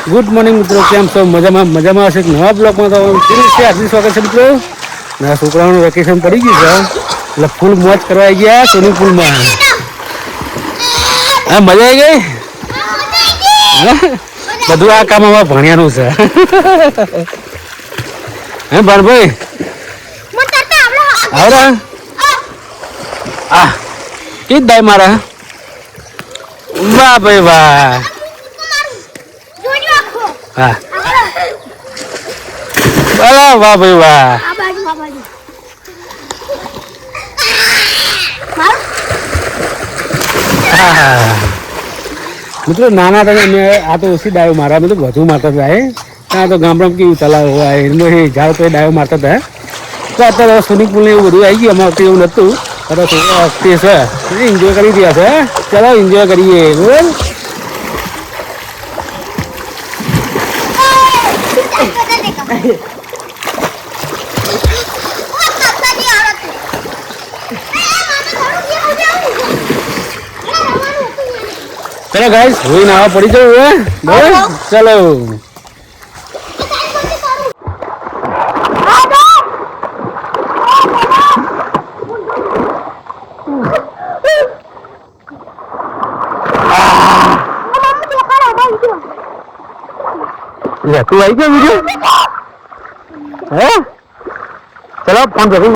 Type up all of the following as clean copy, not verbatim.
Good morning મિત્રો, કેમ છો? મજામાં હશે. નવા બ્લોગમાં તો હાર્દિક સ્વાગત છે મિત્રો. ના છોકરાઓનું વેકેશન પડી ગયું છે એટલે ફૂલ મોજ કરવા આવી ગયા સ્વિમિંગ પુલમાં. હા, મજા આવી ગઈ. બધું આ કામ અમારા ભણ્યાનું છે. હે બારભાઈ આવરા આ ઈ દાય મારા વાહ ભાઈ વાહ. હા વાહ વાહ ભાઈ વાહ. મિત્રો નાના હતા અમે આ તો ઓછી ડાયો મારા બધું વધુ મારતા હતા. ત્યાં તો ગામડામાં કેવું તલાવ હોય એમાં ઝાડ તો ડાયો મારતા હતા. તો અત્યારે સ્વિમિંગ પુલ એવું બધું આવી ગયું. અમારે એવું નતું. અત્યારે છોકરા વખતે છે એન્જોય કરી રહ્યા છે. ચાલો એન્જોય કરીએ. બોલ चलो गाइस हुई ना पड़ी जाओ बोल चलो तू आई क्या वीडियो है? चलो फोन करो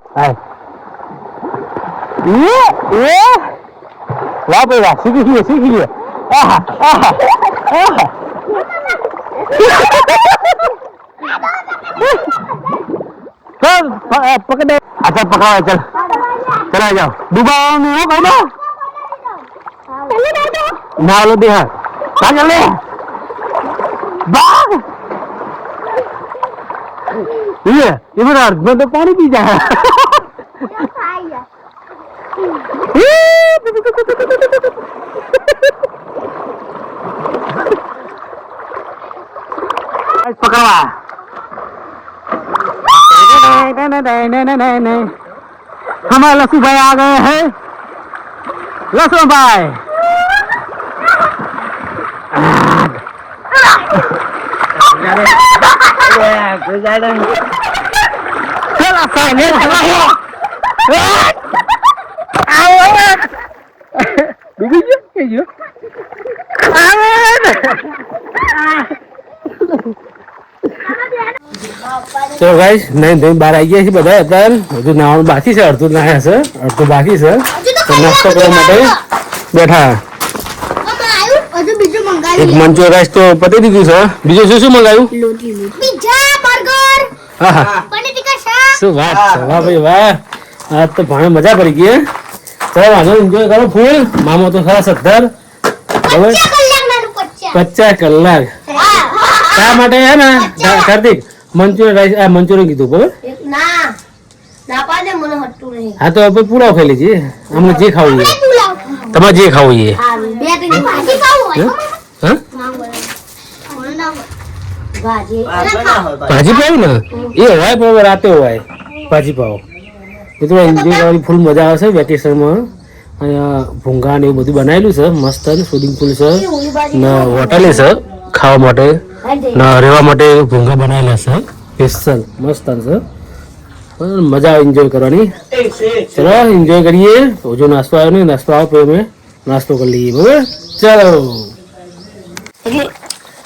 ये वाह भाई वाह सीखी लिए पकड़ अच्छा पकड़ा चल चला जाओ डूबा नहीं हो कहो ना लो दे कहाँ चले बाग ये मेरा मैं तो पानी पी जा पकड़ा हमारे लस्सू भाई आ गए हैं. लस्सू भाई तो गाइस नहीं नहीं बाहर आई गया બધા અત્યારે બધું નાવાનું બાકી છે. અડધું નાયા છે અડધું બાકી છે. તો નાસ્તો કરવા માટે બેઠા. એક મંચુરિયન રાઈસ તો પતી દીધું છે. બીજું શું શું મંગાવ્યું? પિઝા બર્ગર હા હા પનીર ટિક્કા શાક. શું વાત છે વાહ ભાઈ વાહ. આ તો ભાણે મજા પડી ગઈ. ચાલો વાંધો એન્જોય કરો ફૂલ. મામો તો ખાસ અત્યારે 50 કલાક શા માટે હે ને કાર્તિક મંચુરિયન રાઈસ આ મંચુરિયન કીધું બરાબર ના ના પાડે મને હટતું નહીં. હા તો હવે પુલાવ ખાઈ લેજે. અમને જે ખાવું છે તમારે જે ખાવું છે. હા બે ટીકી ભાજી ખાવું હોય હા ભાજી પાવ ને એ હોય પણ રાતે હોય ભાજી પાવ. એ તો એન્જોય કરવાની ફૂલ મજા આવશે વેકેશનમાં. અહીંયા ભૂંગા ને એવું બધું બનાવેલું છે મસ્ત. સ્વિમિંગ પુલ છે ને હોટલે છે ખાવા માટે ના રહેવા માટે ભૂંગા બનાવેલા છે સ્પેશિયલ મસ્ત છે. મજા આવે એન્જોય કરવાની. ચલો એન્જોય કરીએ. જો નાસ્તો આવ્યો ને નાસ્તો આવો તો અમે નાસ્તો કરી લઈએ બરાબર. ચાલો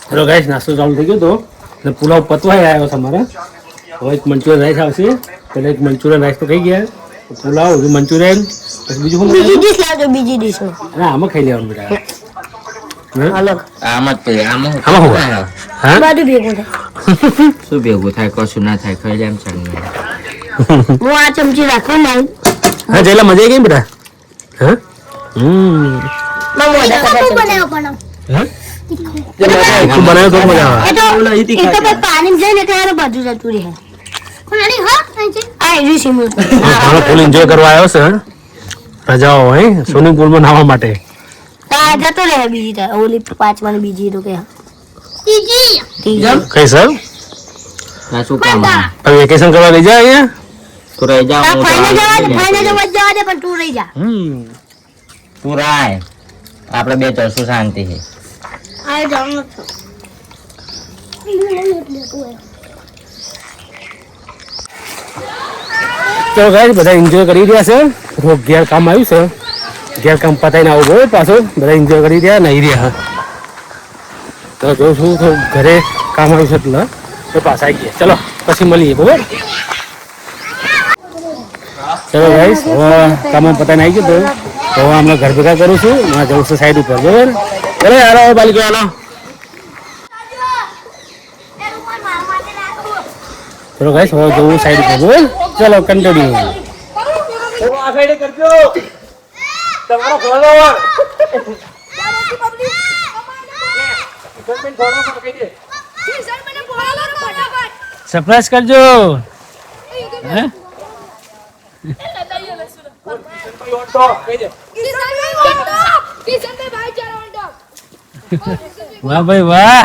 ચલો ગાઈસ નાસ્તો ચાલુ થઈ ગયો તો ને પુલાવ પતવાય આવ્યો છે અમારે. હવે એક મંચુરિયન રાઈસ આવશે. પહેલાં એક મંચુરિયન રાઈસ તો થઈ ગયા. પુલાવ હજુ મંચુરિયન પછી બીજું બીજી ડીશ લાવજો. બીજી ડીશ ના આમાં ખાઈ લેવાનું બેટા. આમાં શું ભેગું થાય કશું ના થાય ખાઈ જાય એમ ચાલે. હું આ ચમચી રાખો ને હા જેલા મજા આવી ગઈ બેટા. હા બનાવ્યો તો મજા આવે. પાણી જઈને ત્યારે બાજુ જતું રહે. ફૂલ એન્જોય કરવા આવ્યો છે. રજાઓ હોય સ્વિમિંગ પુલમાં નાહવા માટે. જતો રહે બીજી ઓલી 5 વાળી બીજી તો કે ત્રીજી કઈ સર ના શું કામ વેકેશન કરવા લઈ જા અહીંયા તો રહી જા. ફાઈને જવા દે પણ તું રહી જા. તું રાય આપણે બે ચરસું શાંતિ છે. આ જાવ તો ગાઈસ બધા એન્જોય કરી રહ્યા છે. થોડું ઘેર કામ આવ્યું છે, ઘેર કામ પતાવીને આવું બરોબર પાછું. બધા એન્જોય કરી રહ્યા, નહીં રહ્યા. તો જોઉં છું તો ઘરે કામ આવ્યું છે એટલે તો પાછા આવી ગયા. ચલો પછી મળીએ બરોબર. ચલો ગાઈસ હવે કામ પતાવીને આવી ગયું તો હવે હમણાં ઘર ભેગા કરું છું. જવું છું સાઈડ ઉપર બરોબર. ચલો હાલો બાલિકો હાલો. ચલો ગાઈસ હવે જવું સાઈડ ઉપર બરોબર. ચલો કન્ટિન્યુ. આ સાઈડે કરજો તમારો ફોલોવર સરપ્રાઈઝ કરજો. હે વાહ ભાઈ વાહ.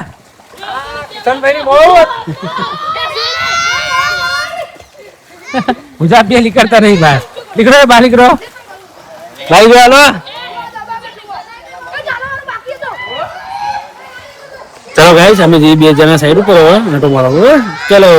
ગુજરાત બે નીકળતા નહીં બહાર. નીકળો બહાર નીકળો. લાવી દો હાલો. ચલો ગાઈસ અમે જે બે જણા સાઈડ ઉપર નટો મારો. ચલો